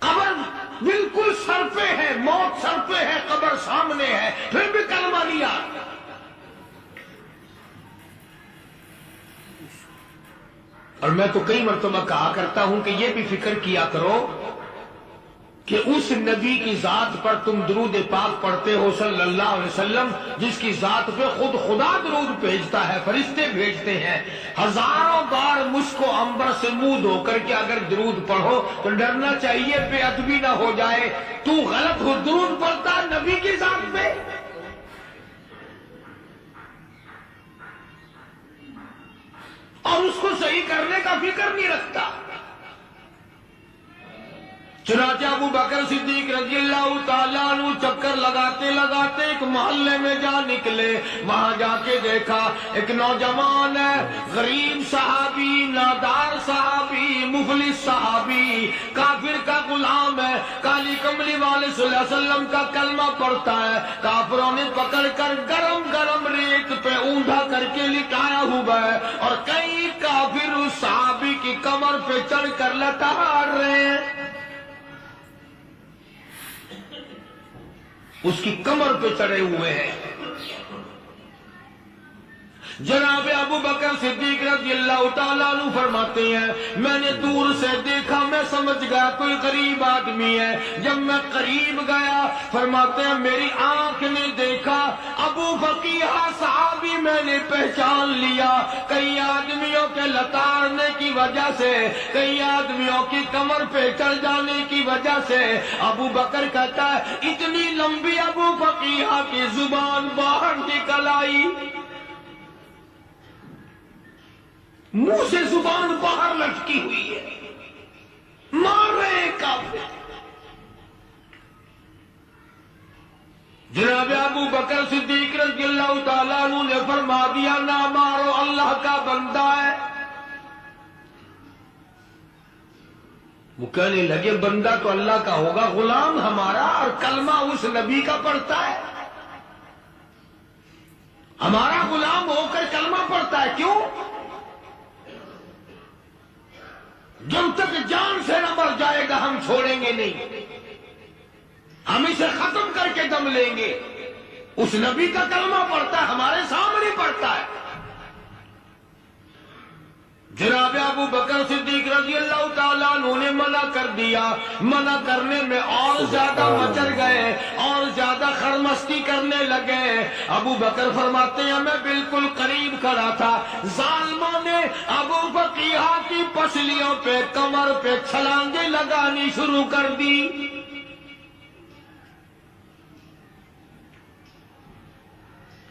قبر بالکل سر پہ ہے، موت سر پہ ہے، قبر سامنے ہے، پھر بھی کلمہ نہیں آتا۔ اور میں تو کئی مرتبہ کہا کرتا ہوں کہ یہ بھی فکر کیا کرو کہ اس نبی کی ذات پر تم درود پاک پڑھتے ہو صلی اللہ علیہ وسلم، جس کی ذات پہ خود خدا درود بھیجتا ہے، فرشتے بھیجتے ہیں۔ ہزاروں بار مشک و عنبر سے منہ دھو کر کے اگر درود پڑھو تو ڈرنا چاہیے بے ادبی نہ ہو جائے، تو غلط ہو درود پڑھتا نبی کی ذات پہ۔ اور اس کو صحیح کرنے کا فکر نہیں رکھتا۔ چنانچہ ابو بکر صدیق رضی اللہ تعالیٰ عنہ چکر لگاتے لگاتے ایک محلے میں جا نکلے۔ وہاں جا کے دیکھا ایک نوجوان ہے، غریب صحابی، نادار صحابی، مفلس صحابی، کافر کا غلام ہے، کالی کملی والے صلی اللہ علیہ وسلم کا کلمہ پڑھتا ہے۔ کافروں نے پکڑ کر گرم گرم ریت پہ اونڈا کر کے لٹایا ہوا ہے، اور کئی کافر اس صحابی کی کمر پہ چڑھ کر لٹار رہے ہیں۔ اس کی کمر پہ چڑھے ہوئے ہیں۔ جناب ابو بکر صدیق رضی اللہ تعالیٰ عنہ فرماتے ہیں میں نے دور سے دیکھا، میں سمجھ گیا کوئی غریب آدمی ہے۔ جب میں قریب گیا فرماتے ہیں میری آنکھ نے دیکھا ابو فقیہ صحابی، میں نے پہچان لیا۔ کئی آدمیوں کے لتاڑنے کی وجہ سے، کئی آدمیوں کی کمر پہ چڑھ جانے کی وجہ سے ابو بکر کہتا ہے اتنی لمبی ابو فقیہ کی زبان باہر نکل آئی، منہ سے زبان باہر لٹکی ہوئی ہے۔ مار رہے ہیں کافر۔ جناب ابو بکر صدیق رضی اللہ تعالیٰ عنہ نے فرما دیا نہ مارو، اللہ کا بندہ ہے۔ وہ کہنے لگے بندہ تو اللہ کا ہوگا، غلام ہمارا، اور کلمہ اس نبی کا پڑھتا ہے، ہمارا غلام ہو کر کلمہ پڑھتا ہے، کیوں؟ جب تک جان سے نہ مر جائے گا ہم چھوڑیں گے نہیں، ہم اسے ختم کر کے دم لیں گے۔ اس نبی کا کلمہ پڑھتا ہے، ہمارے سامنے پڑھتا ہے۔ جناب ابو بکر صدیق رضی اللہ تعالیٰ عنہ نے منع کر دیا، منع کرنے میں اور زیادہ مچر گئے اور زیادہ خرمستی کرنے لگے۔ ابو بکر فرماتے ہیں میں بالکل قریب کھڑا تھا، ظالموں نے ابو بقیہ کی پسلیوں پہ، کمر پہ چھلانگیں لگانی شروع کر دی۔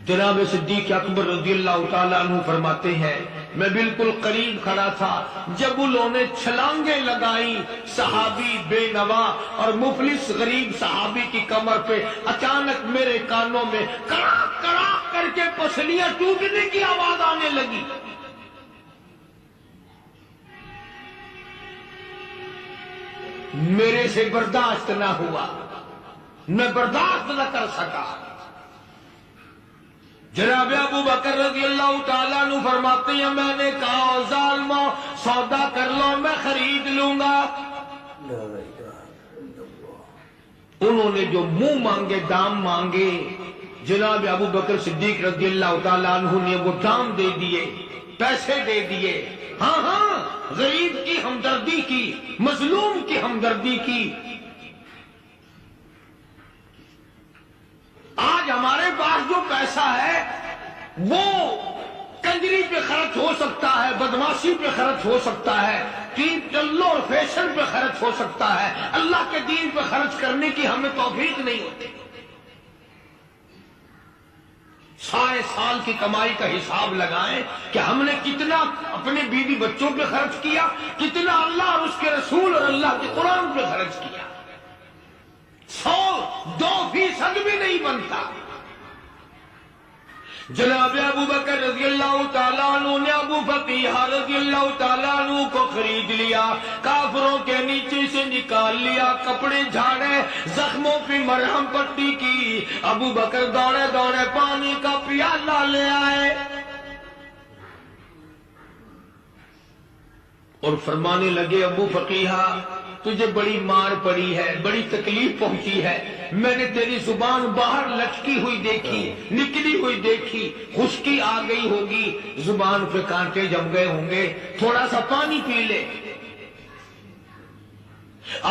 جناب صدیق اکبر رضی اللہ تعالیٰ عنہ فرماتے ہیں میں بالکل قریب کھڑا تھا، جب انہوں نے چھلانگیں لگائیں، صحابی بے نوا اور مفلس غریب صحابی کی کمر پہ اچانک میرے کانوں میں کڑاک کڑاک کر کے پسلیاں ٹوٹنے کی آواز آنے لگی۔ میرے سے برداشت نہ ہوا، میں برداشت نہ کر سکا۔ جناب ابو بکر رضی اللہ تعالیٰ عنہ فرماتے ہیں میں نے کہا ظالمو سودا کر لو، میں خرید لوں گا۔ انہوں نے جو منہ مانگے دام مانگے، جناب ابو بکر صدیق رضی اللہ تعالیٰ عنہ نے وہ دام دے دیے، پیسے دے دیے۔ ہاں ہاں، غریب کی ہمدردی کی، مظلوم کی ہمدردی کی۔ آج ہمارے پاس جو پیسہ ہے وہ کنجری پہ خرچ ہو سکتا ہے، بدماشی پہ خرچ ہو سکتا ہے، ٹیپ چلو اور فیشن پہ خرچ ہو سکتا ہے، اللہ کے دین پہ خرچ کرنے کی ہمیں توفیق نہیں ہوتی۔ سارے سال کی کمائی کا حساب لگائیں کہ ہم نے کتنا اپنے بیوی بچوں پہ خرچ کیا، کتنا اللہ اور اس کے رسول اور اللہ کے قرآن پہ خرچ کیا۔ 100-2% بھی نہیں بنتا۔ جناب ابو بکر رضی اللہ تعالیٰ عنہ نے ابو بقیہ رضی اللہ تعالیٰ عنہ کو خرید لیا، کافروں کے نیچے سے نکال لیا، کپڑے جھاڑے، زخموں پہ مرہم پٹی کی۔ ابو بکر دوڑے دوڑے پانی کا پیالہ لے آئے اور فرمانے لگے ابو بقیہ تجھے بڑی مار پڑی ہے، بڑی تکلیف پہنچی ہے، میں نے تیری زبان باہر لٹکی ہوئی دیکھی، نکلی ہوئی دیکھی، خشکی آ گئی ہوگی، زبان پہ کانٹے جم گئے ہوں گے، تھوڑا سا پانی پی لے۔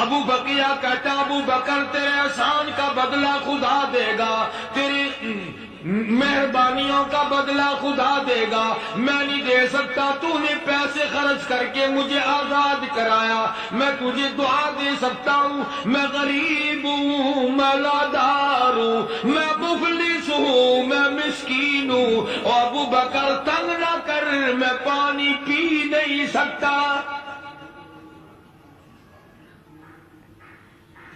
ابو بقیہ کہتا ابو بکر تیرے احسان کا بدلہ خدا دے گا، تیری مہربانیوں کا بدلہ خدا دے گا، میں نہیں دے سکتا، تو نے پیسے خرچ کر کے مجھے آزاد کرایا، میں تجھے دعا دے سکتا ہوں، میں غریب ہوں، میں لادار ہوں، میں مفلس ہوں، میں مسکین ہوں، اور ابو بکر تنگ نہ کر، میں پانی پی نہیں سکتا۔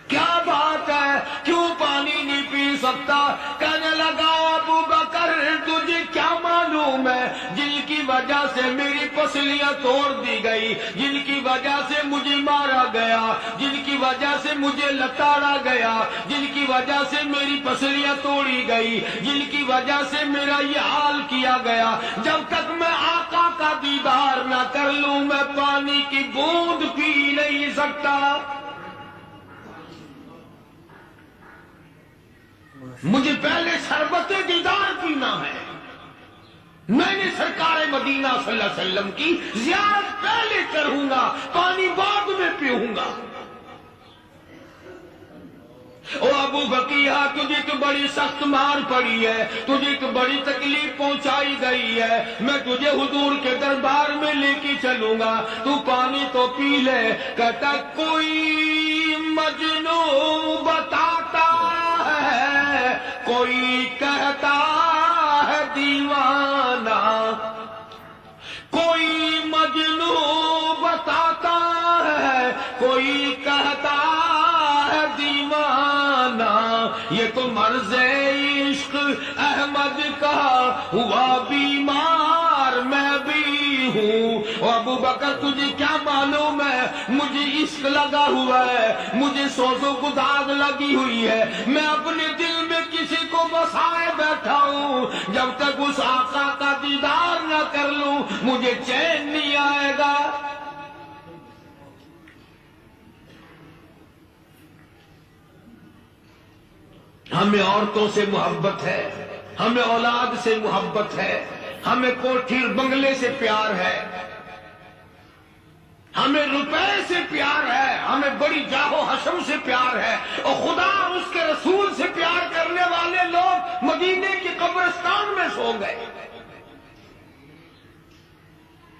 کیا بات ہے، کیوں پانی نہیں پی سکتا؟ کہنے لگا ابو بکر تجھے کیا معلوم ہے، جن کی وجہ سے میری پسلیاں توڑ دی گئی، جن کی وجہ سے مجھے مارا گیا، جن کی وجہ سے مجھے لتاڑا گیا، جن کی وجہ سے میری پسلیاں توڑی گئی، جن کی وجہ سے میرا یہ حال کیا گیا، جب تک میں آقا کا دیدار نہ کر لوں میں پانی کی بوند پی نہیں سکتا۔ مجھے پہلے شربت دیدار پینا ہے، میں نے سرکار مدینہ صلی اللہ علیہ وسلم کی زیارت پہلے کروں گا، پانی بعد میں پیوں گا۔ او ابو بقیہ تجھے تو بڑی سخت مار پڑی ہے، تجھے تو بڑی تکلیف پہنچائی گئی ہے، میں تجھے حضور کے دربار میں لے کے چلوں گا، تو پانی تو پی لے۔ کہتا کوئی مجنوں بتاتا ہے، کوئی کہتا ہے دیوانہ، کوئی مجنوں بتاتا ہے، کوئی مرض عشق احمد کا ہوا بیمار میں بھی ہوں۔ ابو بکر تجھے کیا معلوم ہے مجھے عشق لگا ہوا ہے، مجھے سوز و گداز لگی ہوئی ہے، میں اپنے دل میں کسی کو بسائے بیٹھا ہوں، جب تک اس آقا کا دیدار نہ کر لوں مجھے چین نہیں آئے گا۔ ہمیں عورتوں سے محبت ہے، ہمیں اولاد سے محبت ہے، ہمیں کوٹھی اور بنگلے سے پیار ہے، ہمیں روپے سے پیار ہے، ہمیں بڑی جاہ و حشم سے پیار ہے، اور خدا اور اس کے رسول سے پیار کرنے والے لوگ مدینے کے قبرستان میں سو گئے،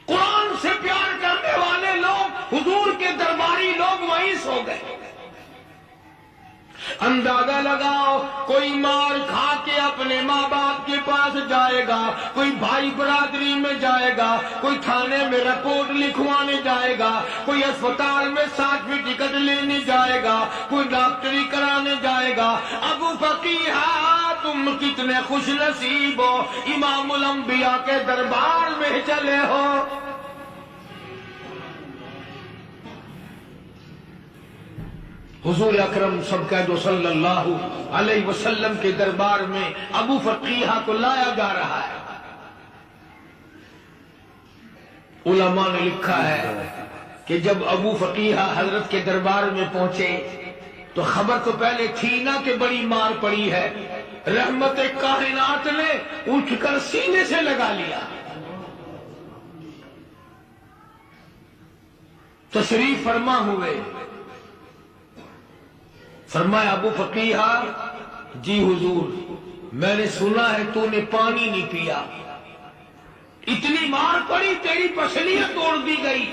قرآن سے پیار کرنے والے لوگ حضور کے درباری لوگ وہیں سو گئے۔ اندازہ لگاؤ، کوئی مار کھا کے اپنے ماں باپ کے پاس جائے گا، کوئی بھائی برادری میں جائے گا، کوئی تھانے میں رپورٹ لکھوانے جائے گا، کوئی اسپتال میں سرٹیفکیٹ لینے جائے گا، کوئی ڈاکٹری کرانے جائے گا۔ ابو فقیہہ تم کتنے خوش نصیب ہو، امام الانبیاء کے دربار میں چلے ہو۔ حضور اکرم سب کا جو صلی اللہ علیہ وسلم کے دربار میں ابو فقیہہ کو لایا جا رہا ہے۔ علماء نے لکھا ہے کہ جب ابو فقیہہ حضرت کے دربار میں پہنچے تو خبر تو پہلے تھی نہ کہ بڑی مار پڑی ہے، رحمت کائنات نے اٹھ کر سینے سے لگا لیا۔ تشریف فرما ہوئے، فرمایا ابو فقیہہ جی حضور میں نے سنا ہے تو نے پانی نہیں پیا، اتنی مار پڑی تیری پسلیاں توڑ دی گئی،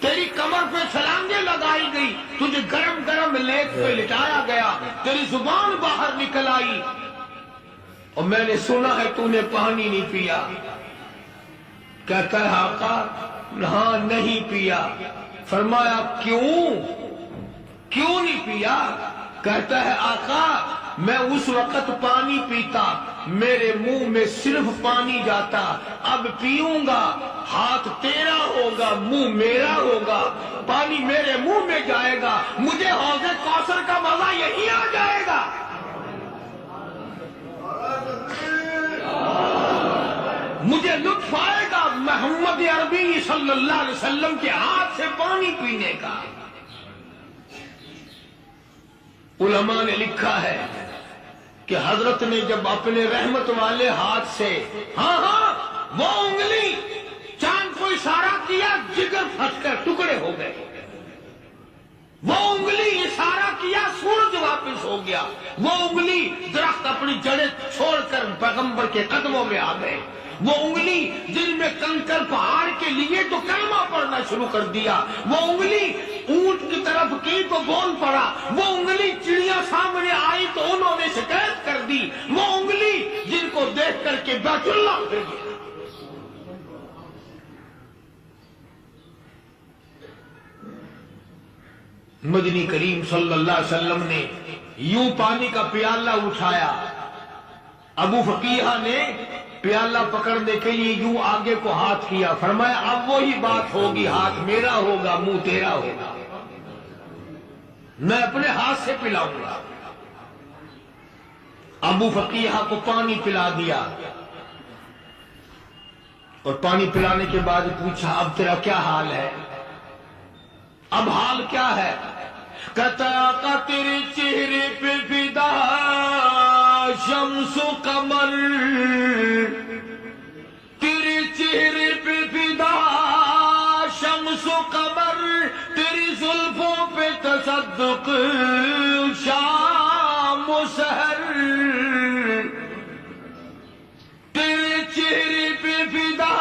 تیری کمر پہ چھلانگیں لگائی گئی، تجھے گرم گرم لیپ پہ لٹایا گیا، تیری زبان باہر نکل آئی، اور میں نے سنا ہے تو نے پانی نہیں پیا۔ کہتا ہے آقا ہاں نہیں پیا۔ فرمایا کیوں نہیں پیا؟ کہتا ہے آقا میں اس وقت پانی پیتا میرے منہ میں صرف پانی جاتا، اب پیوں گا ہاتھ تیرا ہوگا منہ میرا ہوگا، پانی میرے منہ میں جائے گا، مجھے حوض کوثر کا مزہ یہی آ جائے گا۔ مجھے لطف آئے گا محمد عربی صلی اللہ علیہ وسلم کے ہاتھ سے پانی پینے کا۔ علماء نے لکھا ہے کہ حضرت نے جب اپنے رحمت والے ہاتھ سے وہ انگلی چاند کو اشارہ کیا، جگر پھٹ کر ٹکڑے ہو گئے، وہ انگلی اشارہ کیا سورج واپس ہو گیا، وہ انگلی درخت اپنی جڑیں چھوڑ کر پیغمبر کے قدموں میں آ گئے، وہ انگلی دل میں کنکر پہاڑ کے لیے تو کلمہ پڑھنا شروع کر دیا، وہ انگلی اونٹ کی طرف کی تو بول پڑا، وہ انگلی چڑیا سامنے آئی تو انہوں نے شکایت کر دی، وہ انگلی جن کو دیکھ کر کے بیت اللہ پھر گیا۔ مدنی کریم صلی اللہ علیہ وسلم نے یوں پانی کا پیالہ اٹھایا، ابو فقیہہ نے پیالہ پکڑنے کے لیے یوں آگے کو ہاتھ کیا، فرمایا اب وہی بات ہوگی، ہاتھ میرا ہوگا منہ تیرا ہوگا، میں اپنے ہاتھ سے پلاؤں گا۔ ابو فقیہہ کو پانی پلا دیا، اور پانی پلانے کے بعد پوچھا اب تیرا کیا حال ہے؟ اب حال کیا ہے؟ کہتا آقا تیرے چہرے پہ فدا شمس و قمر، تیرے چہرے پہ فدا شمس و قمر، تیری زلفوں پہ تصدق شام و سحر، تیرے چہرے پہ فدا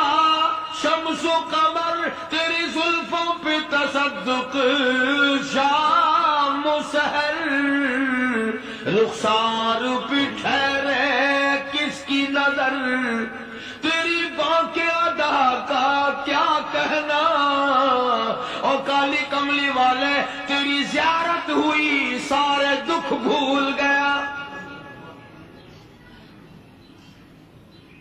شمس و قمر، تیری زلفوں پہ تصدق شام و سحر، رخسار پہ ٹھہرے کس کی نظر، تیری بانک ادا کا کیا کہنا، اور کالی کملی والے تیری زیارت ہوئی سارے دکھ بھول گیا۔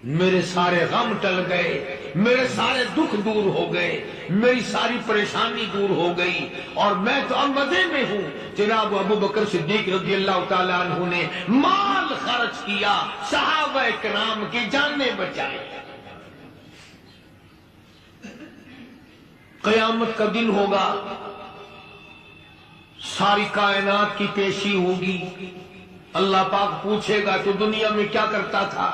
میرے سارے غم ٹل گئے، میرے سارے دکھ دور ہو گئے، میری ساری پریشانی دور ہو گئی، اور میں تو اب مزے میں ہوں۔ جناب ابو بکر صدیق رضی اللہ تعالیٰ عنہ نے مال خرچ کیا، صحابہ کرام کی جانیں بچائے۔ قیامت کا دن ہوگا، ساری کائنات کی پیشی ہوگی، اللہ پاک پوچھے گا تو دنیا میں کیا کرتا تھا؟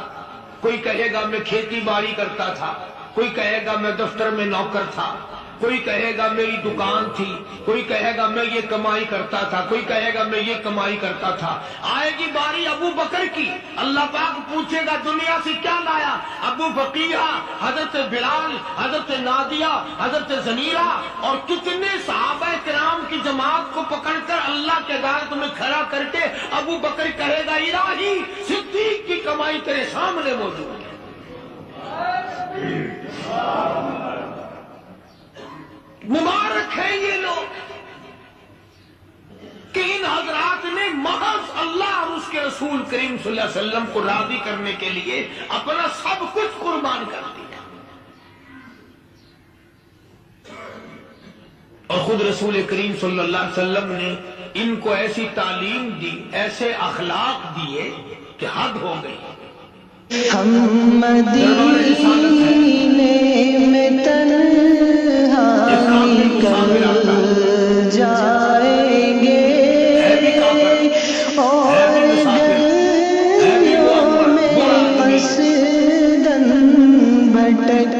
کوئی کہے گا میں کھیتی باڑی کرتا تھا، کوئی کہے گا میں دفتر میں نوکر تھا، کوئی کہے گا میری دکان تھی، کوئی کہے گا میں یہ کمائی کرتا تھا، کوئی کہے گا میں یہ کمائی کرتا تھا۔ آئے گی باری ابو بکر کی، اللہ پاک پوچھے گا دنیا سے کیا لایا؟ ابو بقیہ، حضرت بلال، حضرت نادیہ، حضرت زمیرہ اور کتنے صحابہ کرام کی جماعت کو پکڑ کر اللہ کے عدالت میں کھڑا کر کے ابو بکر کہے گا الہی صدیق کی کمائی تیرے سامنے موجود ہے۔ مبارک ہیں یہ لوگ کہ ان حضرات نے محض اللہ اور اس کے رسول کریم صلی اللہ علیہ وسلم کو راضی کرنے کے لیے اپنا سب کچھ قربان کر دیا، اور خود رسول کریم صلی اللہ علیہ وسلم نے ان کو ایسی تعلیم دی، ایسے اخلاق دیے کہ حد ہو گئی۔ ہم مدینے میں تنہا نکل جائیں گے، اور گلیوں میں قصداً بھٹک